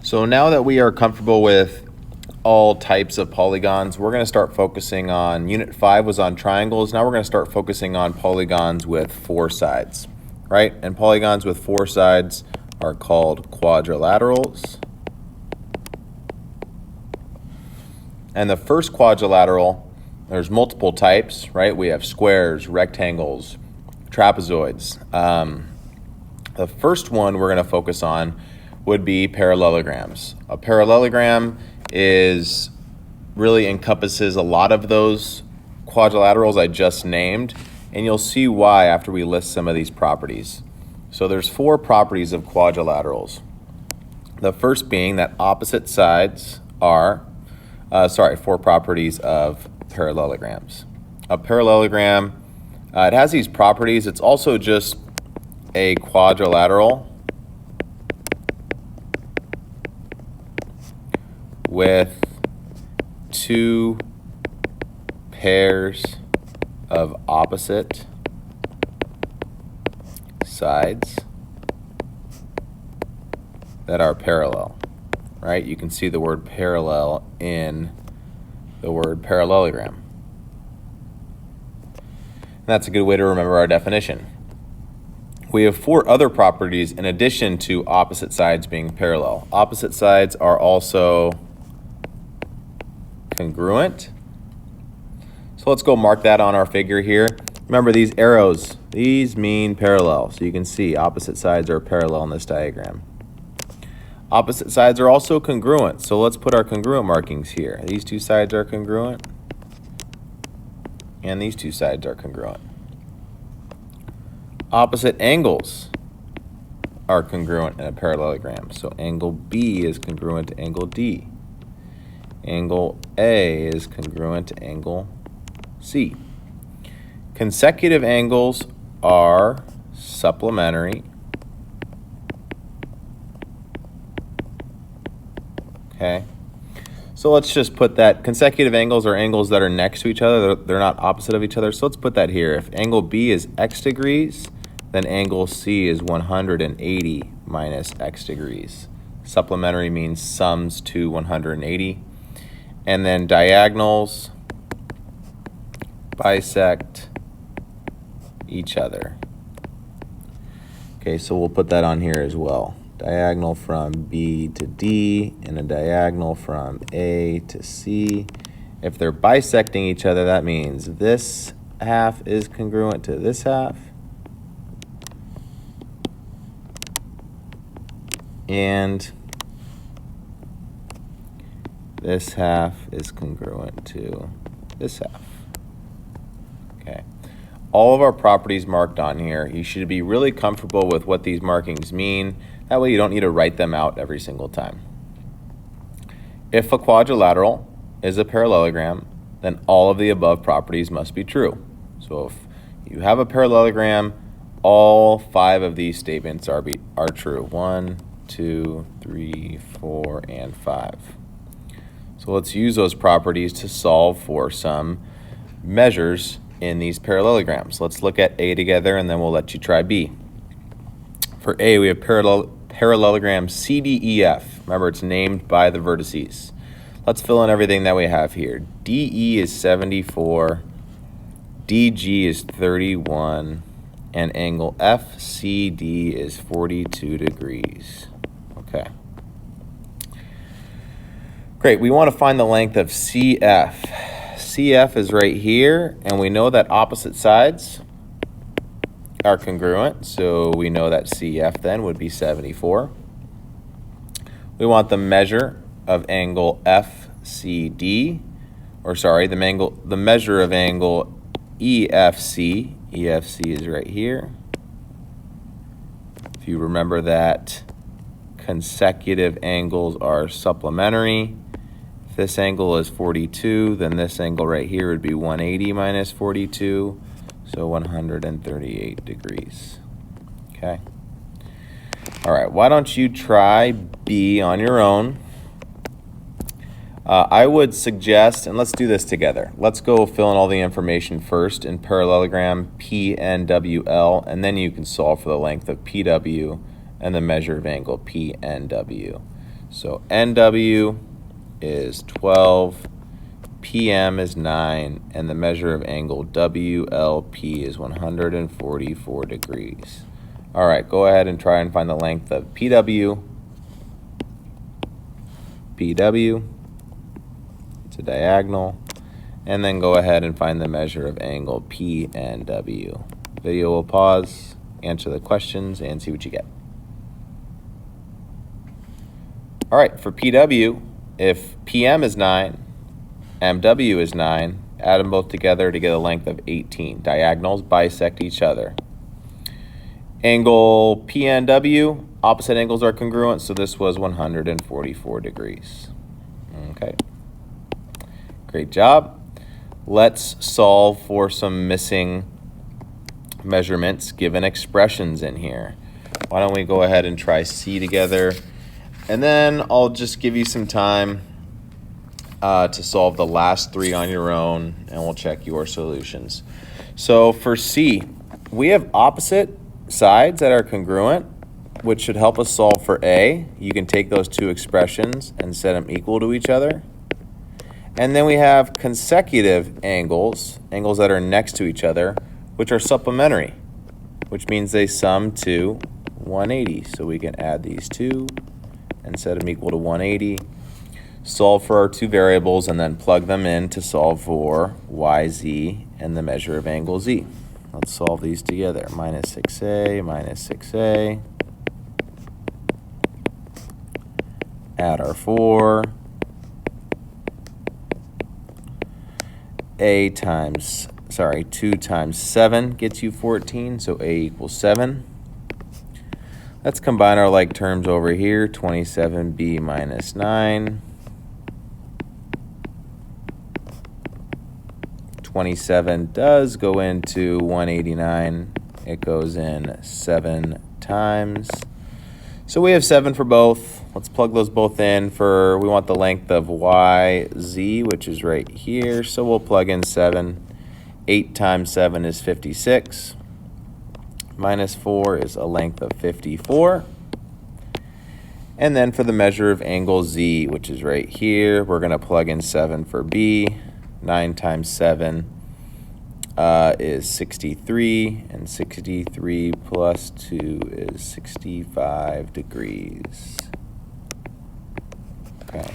So now that we are comfortable with all types of polygons, we're going to start focusing on, Unit 5 was on triangles, now we're going to start focusing on polygons with 4 sides, right? And polygons with 4 sides are called quadrilaterals. And the first quadrilateral, there's multiple types, right? We have squares, rectangles, trapezoids. The first one we're going to focus on would be parallelograms. A parallelogram really encompasses a lot of those quadrilaterals I just named, and you'll see why after we list some of these properties. So there's 4 properties of quadrilaterals. The first being that opposite sides are, 4 properties of parallelograms. A parallelogram, it has these properties. It's also just a quadrilateral with 2 pairs of opposite sides that are parallel, right? You can see the word parallel in the word parallelogram. And that's a good way to remember our definition. We have 4 other properties in addition to opposite sides being parallel. Opposite sides are also congruent. So let's go mark that on our figure here. Remember these arrows, these mean parallel. So you can see opposite sides are parallel in this diagram. Opposite sides are also congruent. So let's put our congruent markings here. These 2 sides are congruent, and these 2 sides are congruent. Opposite angles are congruent in a parallelogram. So angle B is congruent to angle D. Angle A is congruent to angle C. Consecutive angles are supplementary. Okay. So let's just put that. Consecutive angles are angles that are next to each other. They're not opposite of each other. So let's put that here. If angle B is x degrees, then angle C is 180 minus x degrees. Supplementary means sums to 180. And then diagonals bisect each other. Okay, so we'll put that on here as well. Diagonal from B to D and a diagonal from A to C. If they're bisecting each other, that means this half is congruent to this half, and this half is congruent to this half. Okay. All of our properties marked on here, you should be really comfortable with what these markings mean. That way you don't need to write them out every single time. If a quadrilateral is a parallelogram, then all of the above properties must be true. So if you have a parallelogram, all 5 of these statements are true. 1, 2, 3, 4, and 5. So let's use those properties to solve for some measures in these parallelograms. Let's look at A together, and then we'll let you try B. For A, we have parallelogram CDEF. Remember, it's named by the vertices. Let's fill in everything that we have here. DE is 74, DG is 31, and angle FCD is 42 degrees. Okay. Great, we want to find the length of CF. CF is right here, and we know that opposite sides are congruent, so we know that CF then would be 74. We want the measure of angle FCD, the measure of angle EFC. EFC is right here. If you remember that consecutive angles are supplementary. If this angle is 42, then this angle right here would be 180 minus 42, so 138 degrees. Okay. All right, why don't you try B on your own? I would suggest, and let's do this together. Let's go fill in all the information first in parallelogram PNWL, and then you can solve for the length of PW and the measure of angle PNW. So NW is 12, PM is 9, and the measure of angle WLP is 144 degrees. All right, go ahead and try and find the length of PW. PW, it's a diagonal, and then go ahead and find the measure of angle PNW. Video will pause, answer the questions, and see what you get. All right, for PW, if PM is 9, MW is 9, add them both together to get a length of 18. Diagonals bisect each other. Angle PNW, opposite angles are congruent, so this was 144 degrees. Okay, great job. Let's solve for some missing measurements given expressions in here. Why don't we go ahead and try C together, and then I'll just give you some time to solve the last 3 on your own, and we'll check your solutions. So for C, we have opposite sides that are congruent, which should help us solve for A. You can take those 2 expressions and set them equal to each other. And then we have consecutive angles, angles that are next to each other, which are supplementary, which means they sum to 180. So we can add these 2 and set them equal to 180. Solve for our 2 variables and then plug them in to solve for YZ and the measure of angle Z. Let's solve these together. Minus 6A, minus 6A. Add our 4. A times, 2 times 7 gets you 14, so A equals 7. Let's combine our like terms over here. 27B minus 9. 27 does go into 189. It goes in 7 times. So we have 7 for both. Let's plug those both in for, we want the length of YZ, which is right here. So we'll plug in 7. 8 times 7 is 56. Minus 4 is a length of 54. And then for the measure of angle Z, which is right here, we're going to plug in 7 for B. 9 times 7 is 63, and 63 plus 2 is 65 degrees. Okay.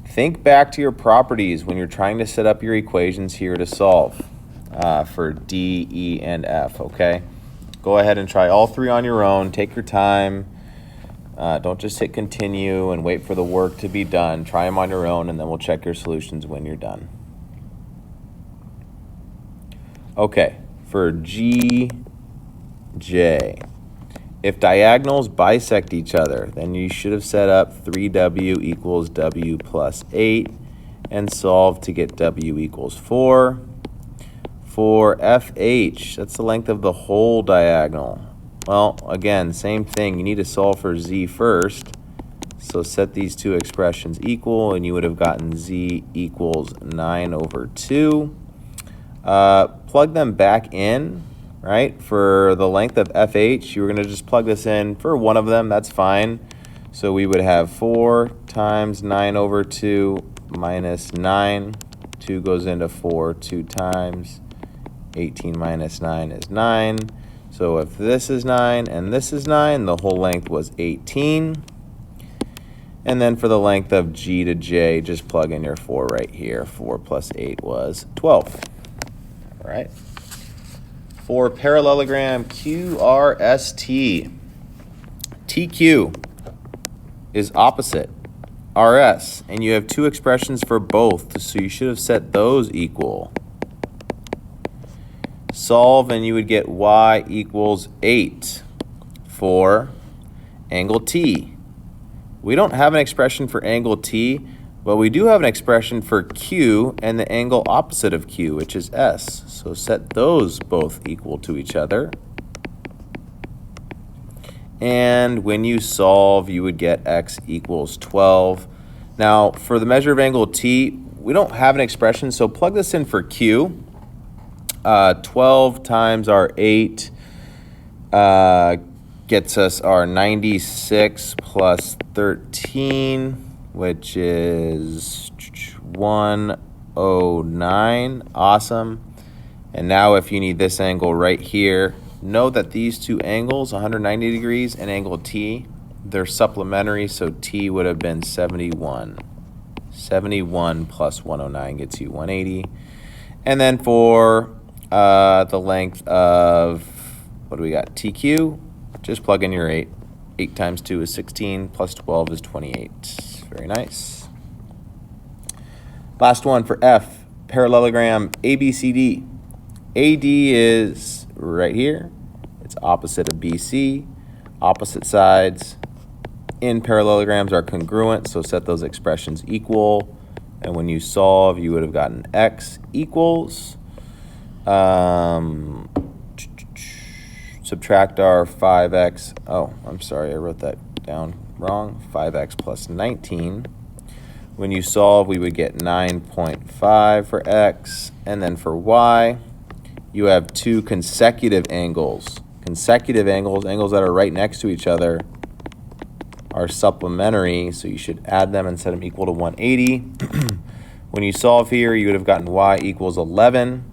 Think back to your properties when you're trying to set up your equations here to solve for D, E, and F, okay? Go ahead and try all 3 on your own. Take your time. Don't just hit continue and wait for the work to be done. Try them on your own, and then we'll check your solutions when you're done. Okay, for G, J, if diagonals bisect each other, then you should have set up 3W equals W plus 8 and solve to get W equals 4. For FH, that's the length of the whole diagonal. Well, again, same thing. You need to solve for Z first. So set these 2 expressions equal, and you would have gotten Z equals 9 over 2. Plug them back in, right? For the length of FH, you were going to just plug this in for one of them. That's fine. So we would have 4 times 9 over 2 minus 9. 2 goes into 4 2 times. 18 minus 9 is 9. So if this is 9 and this is 9, the whole length was 18. And then for the length of G to J, just plug in your 4 right here. 4 plus 8 was 12. All right. For parallelogram QRST, TQ is opposite RS, and you have 2 expressions for both, so you should have set those equal. Solve, and you would get Y equals 8 for angle T. We don't have an expression for angle T, but we do have an expression for Q and the angle opposite of Q, which is S. So set those both equal to each other. And when you solve, you would get X equals 12. Now, for the measure of angle T, we don't have an expression, so plug this in for Q. 12 times our 8 gets us our 96 plus 13, which is 109. Awesome. And now if you need this angle right here, know that these two angles, 190 degrees and angle T, they're supplementary, so T would have been 71. 71 plus 109 gets you 180. And then for the length of, what do we got, TQ, just plug in your 8. 8 times 2 is 16, plus 12 is 28. Very nice. Last one for F, parallelogram ABCD. AD is right here. It's opposite of BC. Opposite sides in parallelograms are congruent, so set those expressions equal. And when you solve, you would have gotten x equals, subtract our 5x. Oh, I'm sorry, I wrote that down wrong. 5x plus 19. When you solve, we would get 9.5 for x. And then for y, you have two consecutive angles. Consecutive angles, angles that are right next to each other, are supplementary, so you should add them and set them equal to 180. When you solve here, you would have gotten y equals 11.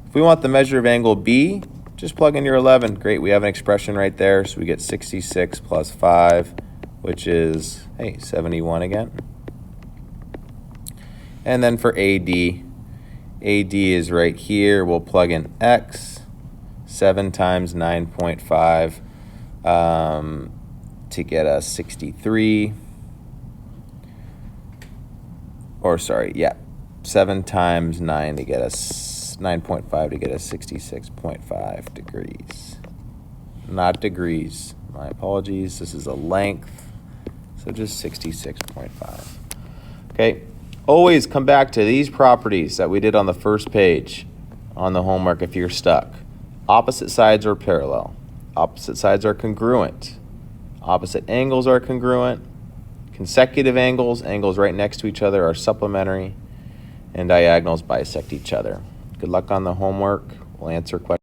If we want the measure of angle B, just plug in your 11. Great, we have an expression right there, so we get 66 plus 5, which is, hey, 71 again. And then for AD, AD is right here. We'll plug in x, 7 times 9.5 to get us 63. Or sorry, yeah, 7 times 9 to get us 9.5 to get us 66.5 degrees. Not degrees. My apologies. This is a length, so just 66.5. Okay. Always come back to these properties that we did on the first page on the homework if you're stuck. Opposite sides are parallel. Opposite sides are congruent. Opposite angles are congruent. Consecutive angles, angles right next to each other, are supplementary. And diagonals bisect each other. Good luck on the homework. We'll answer questions.